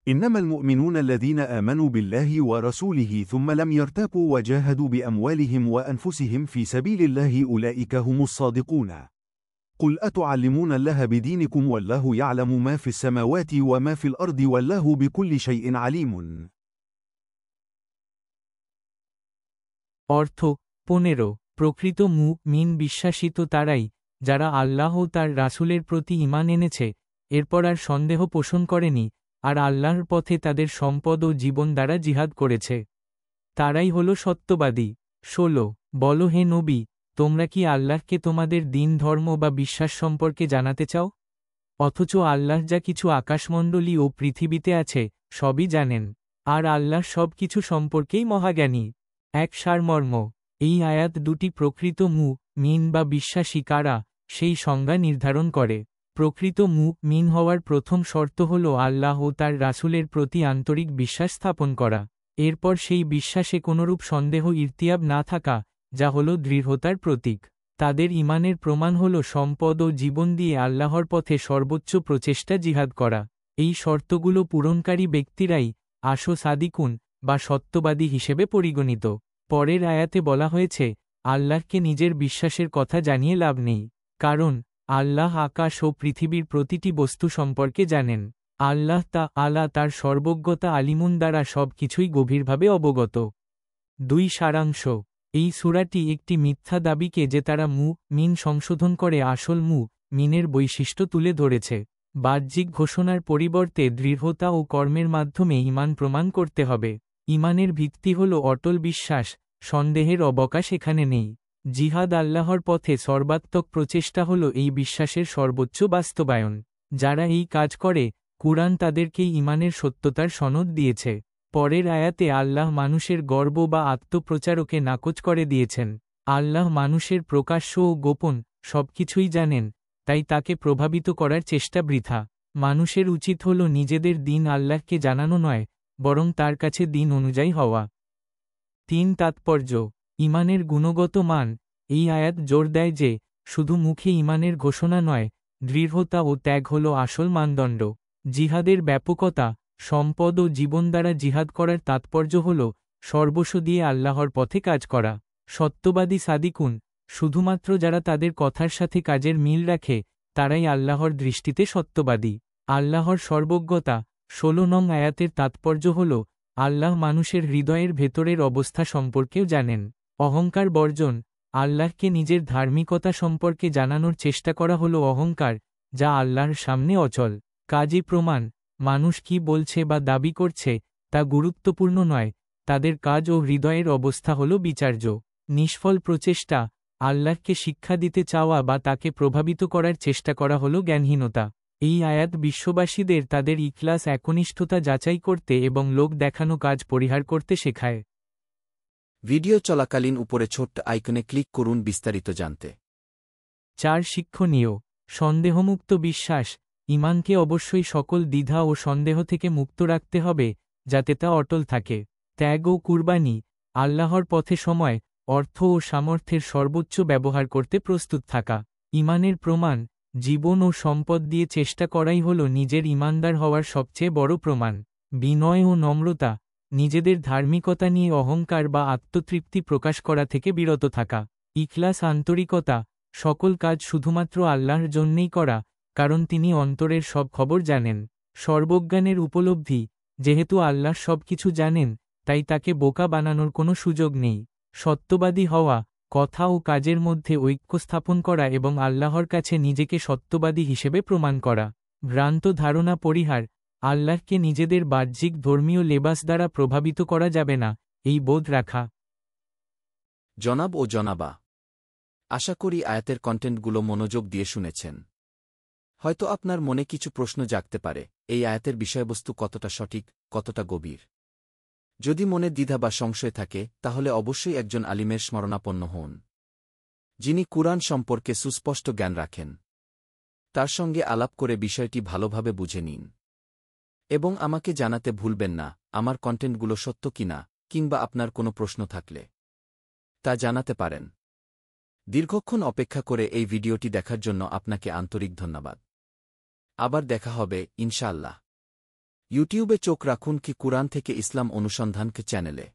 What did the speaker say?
إنما المؤمنون الذين آمنوا بالله ورسوله ثم لم يرتابوا وجاهدوا بأموالهم وأنفسهم في سبيل الله أولئك هم الصادقون. قل أتعلمون الله بدينكم والله يعلم ما في السماوات وما في الأرض والله بكل شيء عليم. অর্থ 15 প্রকৃত মুমিন বিশ্বাসী তো তারাই যারা আল্লাহ ও তার রাসূলের প্রতি ঈমান এনেছে, এরপর আর সন্দেহ পোষণ করেনি, আর আল্লাহর পথে তাদের সম্পদ ও জীবন দ্বারা জিহাদ করেছে। তারাই হল সত্যবাদী। 16 বলো হে নবী, তোমরা কি আল্লাহকে তোমাদের দিন ধর্ম বা বিশ্বাস সম্পর্কে জানাতে চাও? অথচ আল্লাহ যা কিছু আকাশমণ্ডলী ও পৃথিবীতে আছে সবই জানেন, আর আল্লাহ সব কিছু সম্পর্কেই মহাজ্ঞানী। এক সারমর্ম। এই আয়াত দুটি প্রকৃত মুমিন বা বিশ্বাসী কারা সেই সংজ্ঞা নির্ধারণ করে। প্রকৃত মুমিন হওয়ার প্রথম শর্ত হল আল্লাহ ও তার রাসূলের প্রতি আন্তরিক বিশ্বাস স্থাপন করা, এরপর সেই বিশ্বাসে কোনরূপ সন্দেহ ইরতিয়াব না থাকা, যা হল দৃঢ়তার প্রতীক। তাদের ঈমানের প্রমাণ হল সম্পদ ও জীবন দিয়ে আল্লাহর পথে সর্বোচ্চ প্রচেষ্টা জিহাদ করা। এই শর্তগুলো পূরণকারী ব্যক্তিরাই সাদিকুন বা সত্যবাদী হিসেবে পরিগণিত। পরের আয়াতে বলা হয়েছে, আল্লাহকে নিজের বিশ্বাসের কথা জানিয়ে লাভ নেই, কারণ আল্লাহ আকাশ ও পৃথিবীর প্রতিটি বস্তু সম্পর্কে জানেন। আল্লাহ তার সর্বজ্ঞতা আলিমুন দ্বারা সব কিছুই গভীরভাবে অবগত। 2 সারাংশ। এই সূরাটি একটি মিথ্যা দাবিকে যে তারা মুমিন সংশোধন করে আসল মুমিনের বৈশিষ্ট্য তুলে ধরেছে। বাহ্যিক ঘোষণার পরিবর্তে দৃঢ়তা ও কর্মের মাধ্যমে ঈমান প্রমাণ করতে হবে। ঈমানের ভিত্তি হল অটল বিশ্বাস, সন্দেহের অবকাশ এখানে নেই। জিহাদ আল্লাহর পথে সর্বাত্মক প্রচেষ্টা হল এই বিশ্বাসের সর্বোচ্চ বাস্তবায়ন। যারা এই কাজ করে, কুরআন তাদেরকেই ঈমানের সত্যতার সনদ দিয়েছে। পরের আয়াতে আল্লাহ মানুষের গর্ব বা আত্মপ্রচারকে নাকচ করে দিয়েছেন। আল্লাহ মানুষের প্রকাশ্য ও গোপন সবকিছুই জানেন, তাই তাকে প্রভাবিত করার চেষ্টা বৃথা। মানুষের উচিত হল নিজেদের দিন আল্লাহকে জানানো নয়, বরং তার কাছে দিন অনুযায়ী হওয়া। 3 তাৎপর্য। ঈমানের গুণগত মান। এই আয়াত জোর দেয় যে শুধু মুখে ঈমানের ঘোষণা নয়, দৃঢ়তা ও ত্যাগ হল আসল মানদণ্ড। জিহাদের ব্যাপকতা। সম্পদ ও জীবন দ্বারা জিহাদ করার তাৎপর্য হল সর্বস্ব দিয়ে আল্লাহর পথে কাজ করা। সত্যবাদী সাদিকুন, শুধুমাত্র যারা তাদের কথার সাথে কাজের মিল রাখে তারাই আল্লাহর দৃষ্টিতে সত্যবাদী। আল্লাহর সর্বজ্ঞতা। 16 নং আয়াতের তাৎপর্য হল আল্লাহ মানুষের হৃদয়ের ভেতরের অবস্থা সম্পর্কেও জানেন। অহংকার বর্জন। আল্লাহকে নিজের ধার্মিকতা সম্পর্কে জানানোর চেষ্টা করা হল অহংকার, যা আল্লাহর সামনে অচল। কাজী প্রমাণ। মানুষ কি বলছে বা দাবি করছে তা গুরুত্বপূর্ণ নয়, তাদের কাজ ও হৃদয়ের অবস্থা হল বিচার্য। নিষ্ফল প্রচেষ্টা। আল্লাহকে শিক্ষা দিতে চাওয়া বা তাকে প্রভাবিত করার চেষ্টা করা হল জ্ঞানহীনতা। এই আয়াত বিশ্ববাসীদের তাদের ইখলাস একনিষ্ঠতা যাচাই করতে এবং লোক দেখানো কাজ পরিহার করতে শেখায়। ভিডিও চলাকালীন উপরে ছোট্ট আইকনে ক্লিক করুন বিস্তারিত জানতে। 4 শিক্ষণীয়। সন্দেহমুক্ত বিশ্বাস। ঈমানকে অবশ্যই সকল দ্বিধা ও সন্দেহ থেকে মুক্ত রাখতে হবে, যাতে তা অটল থাকে। ত্যাগ ও কুরবানি। আল্লাহর পথে সময়, অর্থ ও সামর্থ্যের সর্বোচ্চ ব্যবহার করতে প্রস্তুত থাকা। ঈমানের প্রমাণ। জীবন ও সম্পদ দিয়ে চেষ্টা করাই হল নিজের ঈমানদার হওয়ার সবচেয়ে বড় প্রমাণ। বিনয় ও নম্রতা। নিজেদের ধার্মিকতা নিয়ে অহংকার বা আত্মতৃপ্তি প্রকাশ করা থেকে বিরত থাকা। ইখলাস আন্তরিকতা। সকল কাজ শুধুমাত্র আল্লাহর জন্যেই করা, কারণ তিনি অন্তরের সব খবর জানেন। সর্বজ্ঞানের উপলব্ধি। যেহেতু আল্লাহ সব কিছু জানেন, তাই তাকে বোকা বানানোর কোনো সুযোগ নেই। সত্যবাদী হওয়া। কথা ও কাজের মধ্যে ঐক্য স্থাপন করা এবং আল্লাহর কাছে নিজেকে সত্যবাদী হিসেবে প্রমাণ করা। ভ্রান্ত ধারণা পরিহার। আল্লাহকে নিজেদের বাহ্যিক ধর্মীয় লেবাস দ্বারা প্রভাবিত করা যাবে না, এই বোধ রাখা। জনাব ও জনাবা, আশা করি আয়াতের কন্টেন্টগুলো মনোযোগ দিয়ে শুনেছেন। হয়তো আপনার মনে কিছু প্রশ্ন জাগতে পারে, এই আয়াতের বিষয়বস্তু কতটা সঠিক, কতটা গভীর। যদি মনে দ্বিধা বা সংশয় থাকে, তাহলে অবশ্যই একজন আলিমের স্মরণাপন্ন হন, যিনি কুরআন সম্পর্কে সুস্পষ্ট জ্ঞান রাখেন। তার সঙ্গে আলাপ করে বিষয়টি ভালোভাবে বুঝে নিন এবং আমাকে জানাতে ভুলবেন না আমার কন্টেন্টগুলো সত্য কিনা, কিংবা আপনার কোনো প্রশ্ন থাকলে তা জানাতে পারেন। দীর্ঘক্ষণ অপেক্ষা করে এই ভিডিওটি দেখার জন্য আপনাকে আন্তরিক ধন্যবাদ। আবার দেখা হবে ইনশাআল্লাহ। ইউটিউবে চোখ রাখুন কি কুরআন থেকে ইসলাম অনুসন্ধানকে চ্যানেলে।